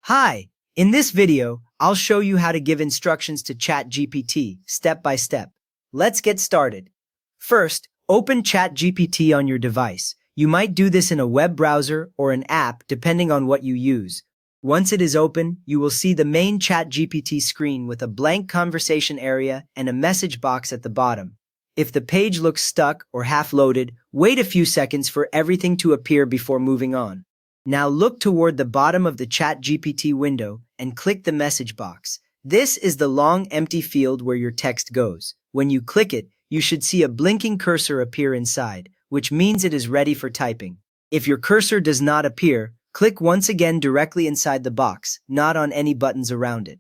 Hi, in this video, I'll show you how to give instructions to ChatGPT step by step. Let's get started. First, open ChatGPT on your device. You might do this in a web browser or an app depending on what you use. Once it is open, you will see the main ChatGPT screen with a blank conversation area and a message box at the bottom. If the page looks stuck or half-loaded, wait a few seconds for everything to appear before moving on. Now look toward the bottom of the ChatGPT window and click the message box. This is the long empty field where your text goes. When you click it, you should see a blinking cursor appear inside, which means it is ready for typing. If your cursor does not appear, click once again directly inside the box, not on any buttons around it.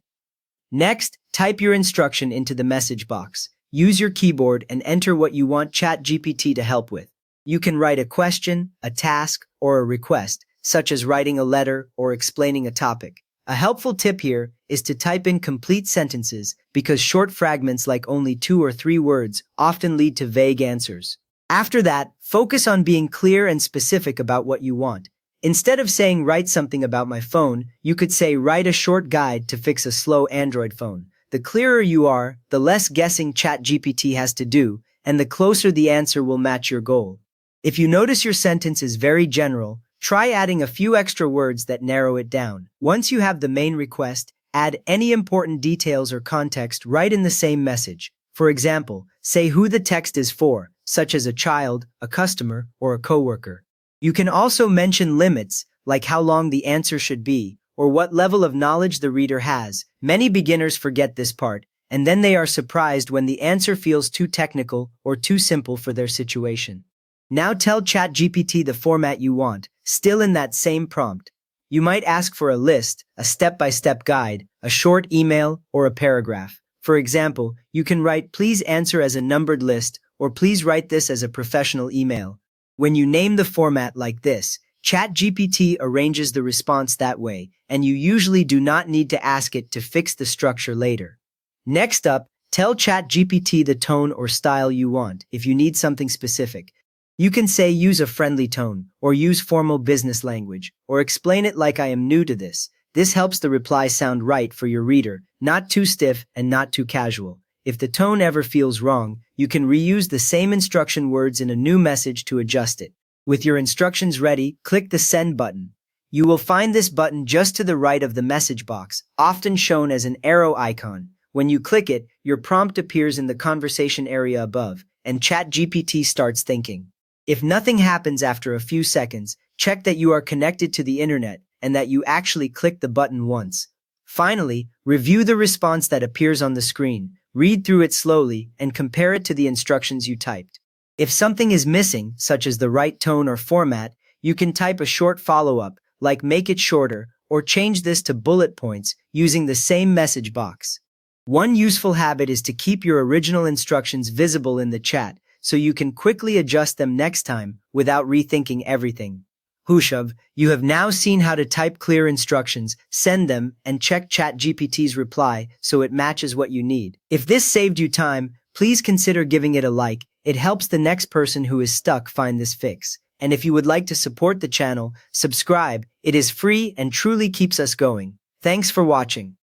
Next, type your instruction into the message box. Use your keyboard and enter what you want ChatGPT to help with. You can write a question, a task, or a request, such as writing a letter or explaining a topic. A helpful tip here is to type in complete sentences because short fragments like only 2 or 3 words often lead to vague answers. After that, focus on being clear and specific about what you want. Instead of saying write something about my phone, you could say write a short guide to fix a slow Android phone. The clearer you are, the less guessing ChatGPT has to do, and the closer the answer will match your goal. If you notice your sentence is very general, try adding a few extra words that narrow it down. Once you have the main request, add any important details or context right in the same message. For example, say who the text is for, such as a child, a customer, or a coworker. You can also mention limits, like how long the answer should be, or what level of knowledge the reader has. Many beginners forget this part, and then they are surprised when the answer feels too technical or too simple for their situation. Now tell ChatGPT the format you want, still in that same prompt. You might ask for a list, a step-by-step guide, a short email, or a paragraph. For example, you can write please answer as a numbered list, or please write this as a professional email. When you name the format like this, ChatGPT arranges the response that way, and you usually do not need to ask it to fix the structure later. Next up, tell ChatGPT the tone or style you want if you need something specific. You can say use a friendly tone, or use formal business language, or explain it like I am new to this. This helps the reply sound right for your reader, not too stiff and not too casual. If the tone ever feels wrong, you can reuse the same instruction words in a new message to adjust it. With your instructions ready, click the Send button. You will find this button just to the right of the message box, often shown as an arrow icon. When you click it, your prompt appears in the conversation area above, and ChatGPT starts thinking. If nothing happens after a few seconds, check that you are connected to the internet and that you actually clicked the button once. Finally, review the response that appears on the screen, read through it slowly, and compare it to the instructions you typed. If something is missing, such as the right tone or format, you can type a short follow-up, like make it shorter, or change this to bullet points using the same message box. One useful habit is to keep your original instructions visible in the chat, so you can quickly adjust them next time without rethinking everything. Hushav, you have now seen how to type clear instructions, send them, and check ChatGPT's reply so it matches what you need. If this saved you time, please consider giving it a like. It helps the next person who is stuck find this fix. And if you would like to support the channel, subscribe. It is free and truly keeps us going. Thanks for watching.